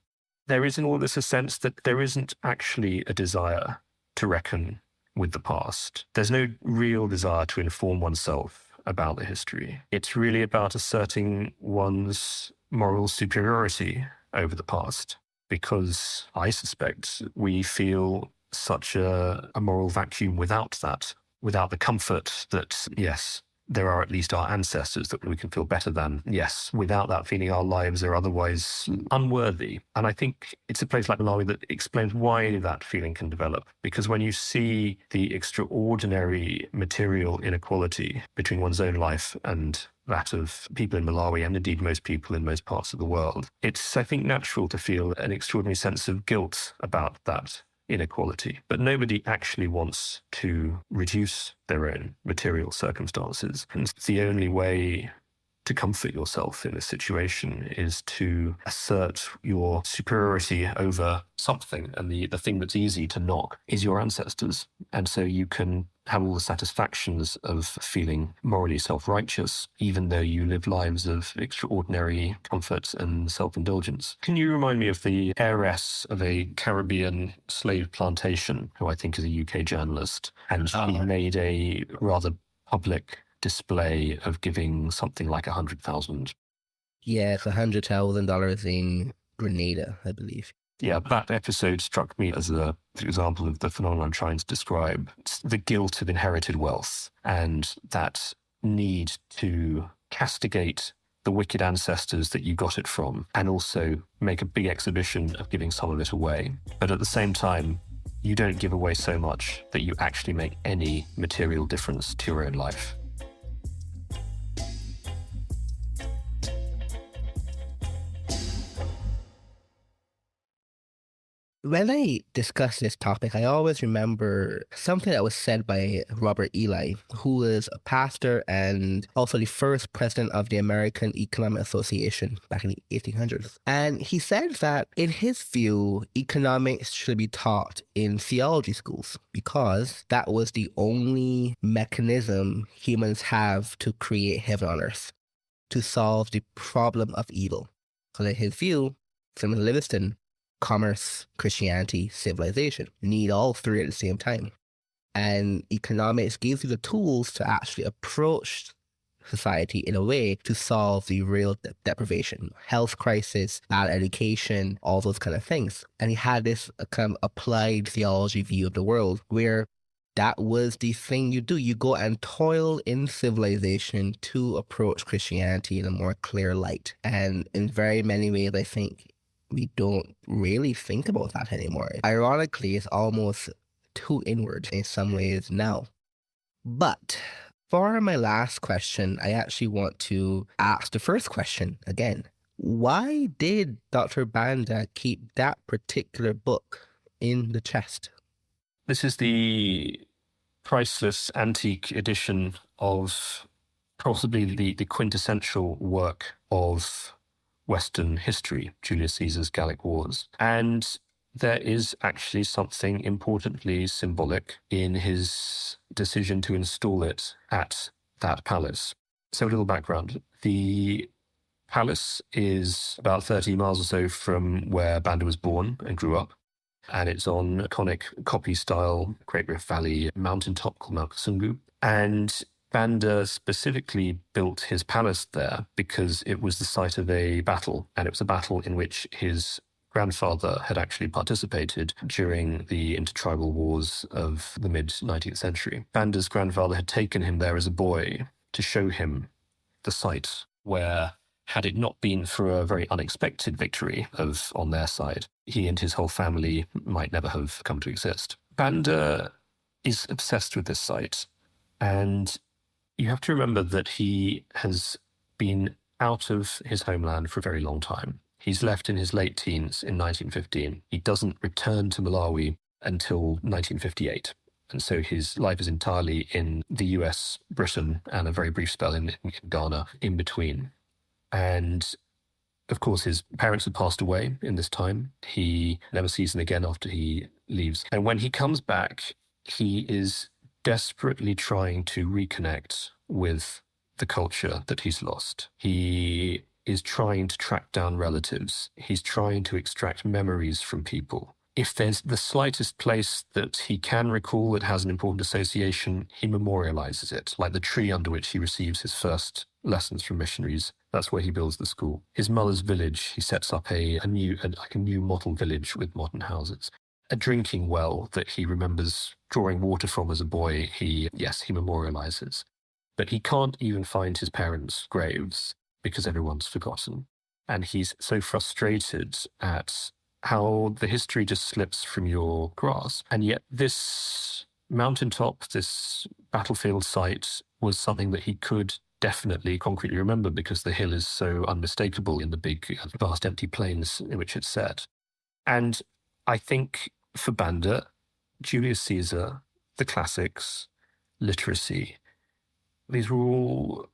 There is in all this a sense that there isn't actually a desire to reckon with the past. There's no real desire to inform oneself about the history. It's really about asserting one's moral superiority over the past, because I suspect we feel such a moral vacuum without that, without the comfort that, yes, there are at least our ancestors that we can feel better than. Yes, without that feeling, our lives are otherwise unworthy. And I think it's a place like Malawi that explains why that feeling can develop. Because when you see the extraordinary material inequality between one's own life and that of people in Malawi, and indeed most people in most parts of the world, it's, I think, natural to feel an extraordinary sense of guilt about that inequality. But nobody actually wants to reduce their own material circumstances. And the only way to comfort yourself in this situation is to assert your superiority over something. And the thing that's easy to knock is your ancestors. And so you can have all the satisfactions of feeling morally self-righteous, even though you live lives of extraordinary comfort and self-indulgence. Can you remind me of the heiress of a Caribbean slave plantation, who I think is a UK journalist, and she made a rather public display of giving something like 100,000? Yes, $100,000 in Grenada, I believe. Yeah, that episode struck me as an example of the phenomenon I'm trying to describe. It's the guilt of inherited wealth and that need to castigate the wicked ancestors that you got it from, and also make a big exhibition of giving some of it away. But at the same time, you don't give away so much that you actually make any material difference to your own life. When I discuss this topic, I always remember something that was said by Robert Ely, who was a pastor and also the first president of the American Economic Association back in the 1800s. And he said that, in his view, economics should be taught in theology schools because that was the only mechanism humans have to create heaven on earth, to solve the problem of evil. So in his view, similar to Livingston, commerce, Christianity, civilization. You need all three at the same time. And economics gives you the tools to actually approach society in a way to solve the real deprivation, health crisis, bad education, all those kind of things. And he had this kind of applied theology view of the world where that was the thing you do. You go and toil in civilization to approach Christianity in a more clear light. And in very many ways, I think we don't really think about that anymore. Ironically, it's almost too inward in some ways now. But for my last question, I actually want to ask the first question again. Why did Dr. Banda keep that particular book in the chest? This is the priceless antique edition of possibly the quintessential work of Western history, Julius Caesar's Gallic Wars. And there is actually something importantly symbolic in his decision to install it at that palace. So a little background. The palace is about 30 miles or so from where Banda was born and grew up. And it's on a iconic copy-style Great Rift Valley mountaintop called Mount Kasungu. And Banda specifically built his palace there because it was the site of a battle, and it was a battle in which his grandfather had actually participated during the intertribal wars of the mid-19th century. Banda's grandfather had taken him there as a boy to show him the site where, had it not been for a very unexpected victory on their side, he and his whole family might never have come to exist. Banda is obsessed with this site, and you have to remember that he has been out of his homeland for a very long time. He's left in his late teens in 1915. He doesn't return to Malawi until 1958. And so his life is entirely in the US, Britain, and a very brief spell in Ghana in between. And of course, his parents had passed away in this time. He never sees them again after he leaves. And when he comes back, he is desperately trying to reconnect with the culture that he's lost. He is trying to track down relatives. He's trying to extract memories from people. If there's the slightest place that he can recall that has an important association, he memorializes it, like the tree under which he receives his first lessons from missionaries. That's where he builds the school. His mother's village, he sets up a new model village with modern houses. A drinking well that he remembers drawing water from as a boy, he memorializes. But he can't even find his parents' graves because everyone's forgotten. And he's so frustrated at how the history just slips from your grasp. And yet this mountaintop, this battlefield site, was something that he could definitely concretely remember because the hill is so unmistakable in the big, vast empty plains in which it's set. And I think for Banda, Julius Caesar, the classics, literacy, these were all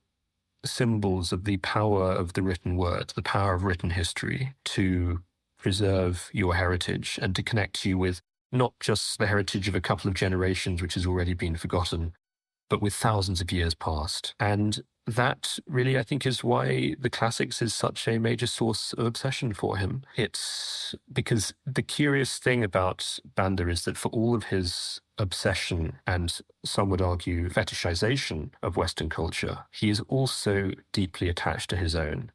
symbols of the power of the written word, the power of written history to preserve your heritage and to connect you with not just the heritage of a couple of generations, which has already been forgotten, but with thousands of years past. And that really, I think, is why the classics is such a major source of obsession for him. It's because the curious thing about Banda is that for all of his obsession and some would argue fetishization of Western culture, he is also deeply attached to his own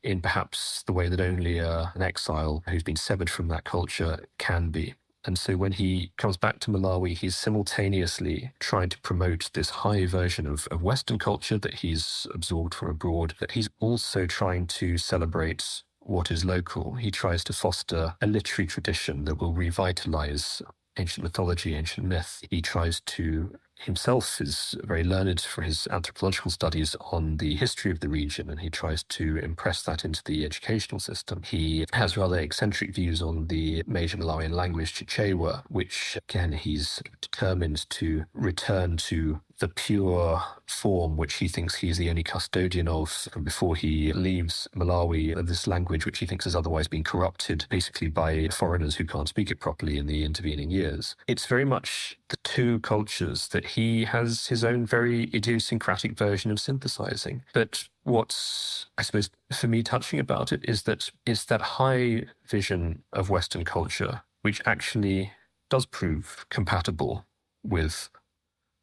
in perhaps the way that only an exile who's been severed from that culture can be. And so when he comes back to Malawi, he's simultaneously trying to promote this high version of Western culture that he's absorbed from abroad, but he's also trying to celebrate what is local. He tries to foster a literary tradition that will revitalize ancient mythology, ancient myth. He tries to himself is very learned for his anthropological studies on the history of the region, and he tries to impress that into the educational system. He has rather eccentric views on the major Malawian language, Chichewa, which again he's determined to return to the pure form which he thinks he's the only custodian of from before he leaves Malawi, this language which he thinks has otherwise been corrupted basically by foreigners who can't speak it properly in the intervening years. It's very much the two cultures that he has his own very idiosyncratic version of synthesizing. But what's, I suppose, for me touching about it is that it's that high vision of Western culture which actually does prove compatible with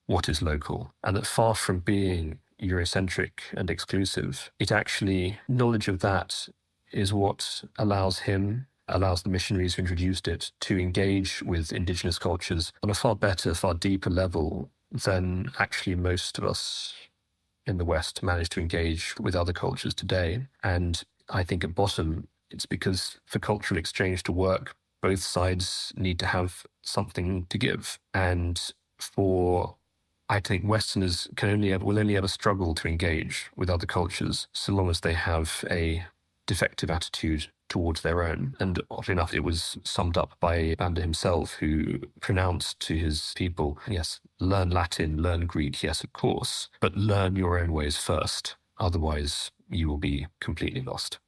what is local, and that far from being Eurocentric and exclusive, it actually, knowledge of that is what allows the missionaries who introduced it to engage with indigenous cultures on a far better, far deeper level than actually most of us in the West manage to engage with other cultures today. And I think at bottom, it's because for cultural exchange to work, both sides need to have something to give. And I think Westerners will only ever struggle to engage with other cultures so long as they have a defective attitude towards their own. And oddly enough, it was summed up by Banda himself, who pronounced to his people, yes, learn Latin, learn Greek, yes, of course, but learn your own ways first. Otherwise, you will be completely lost.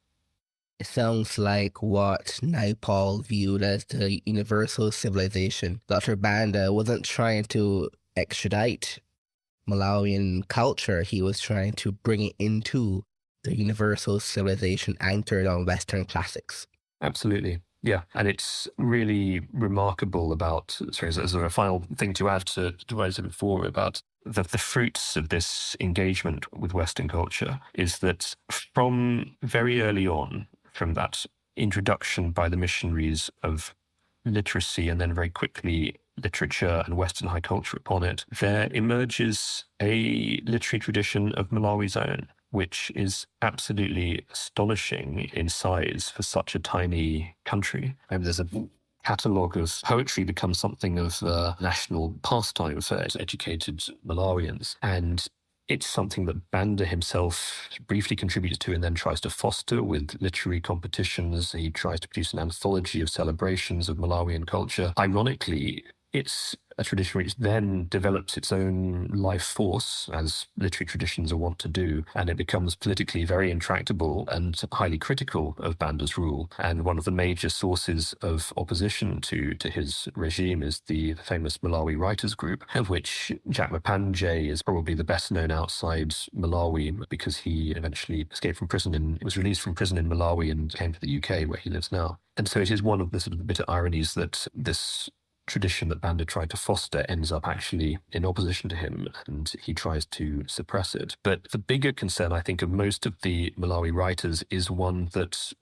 It sounds like what Naipaul viewed as the universal civilization. Dr. Banda wasn't trying to extradite Malawian culture. He was trying to bring it into the universal civilization anchored on Western classics. Absolutely. Yeah. And it's really remarkable as a final thing to add to what I said before about the fruits of this engagement with Western culture is that from very early on, from that introduction by the missionaries of literacy and then very quickly literature and Western high culture upon it, there emerges a literary tradition of Malawi's own, which is absolutely astonishing in size for such a tiny country. There's a catalogue of poetry becomes something of a national pastime for educated Malawians. And it's something that Banda himself briefly contributes to and then tries to foster with literary competitions. He tries to produce an anthology of celebrations of Malawian culture. Ironically, it's a tradition which then develops its own life force, as literary traditions are wont to do, and it becomes politically very intractable and highly critical of Banda's rule. And one of the major sources of opposition to his regime is the famous Malawi Writers Group, of which Jack Mapanje is probably the best known outside Malawi, because he eventually escaped from prison was released from prison in Malawi and came to the UK, where he lives now. And so it is one of the sort of bitter ironies that this tradition that Banda tried to foster ends up actually in opposition to him, and he tries to suppress it. But the bigger concern, I think, of most of the Malawi writers is one that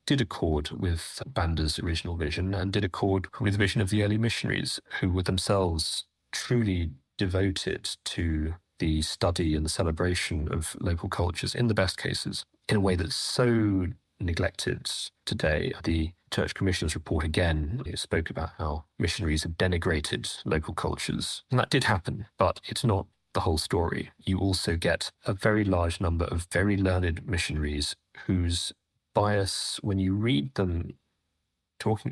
did accord with Banda's original vision and did accord with the vision of the early missionaries, who were themselves truly devoted to the study and the celebration of local cultures, in the best cases, in a way that's so neglected today. The Church Commission's report again spoke about how missionaries have denigrated local cultures. And that did happen, but it's not the whole story. You also get a very large number of very learned missionaries whose bias, when you read them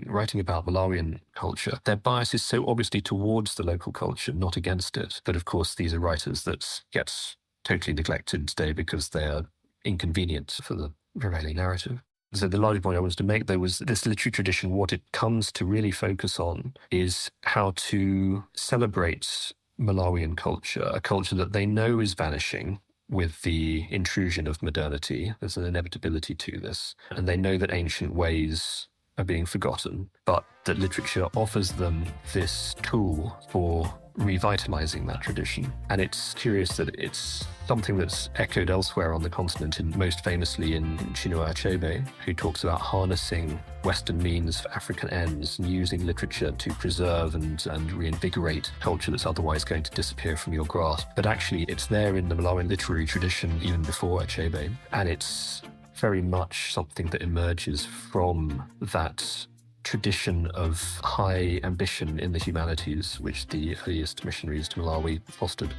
writing about Malawian culture, their bias is so obviously towards the local culture, not against it. But of course, these are writers that get totally neglected today because they are inconvenient for the prevailing narrative. So the larger point I wanted to make, though, was this literary tradition, what it comes to really focus on is how to celebrate Malawian culture, a culture that they know is vanishing with the intrusion of modernity. There's an inevitability to this. And they know that ancient ways are being forgotten, but that literature offers them this tool for revitalizing that tradition. And it's curious that it's something that's echoed elsewhere on the continent, and most famously in Chinua Achebe, who talks about harnessing Western means for African ends and using literature to preserve and reinvigorate culture that's otherwise going to disappear from your grasp. But actually, it's there in the Malawian literary tradition even before Achebe, and it's very much something that emerges from that tradition of high ambition in the humanities, which the earliest missionaries to Malawi fostered.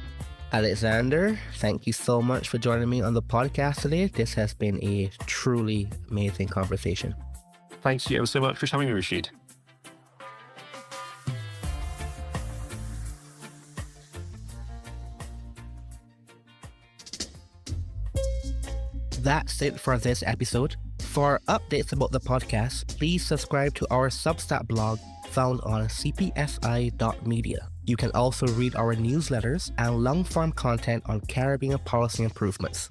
Alexander, thank you so much for joining me on the podcast today. This has been a truly amazing conversation. Thanks you ever so much for having me, Rashid. That's it for this episode. For updates about the podcast, please subscribe to our Substack blog found on cpsi.media. You can also read our newsletters and long-form content on Caribbean policy improvements.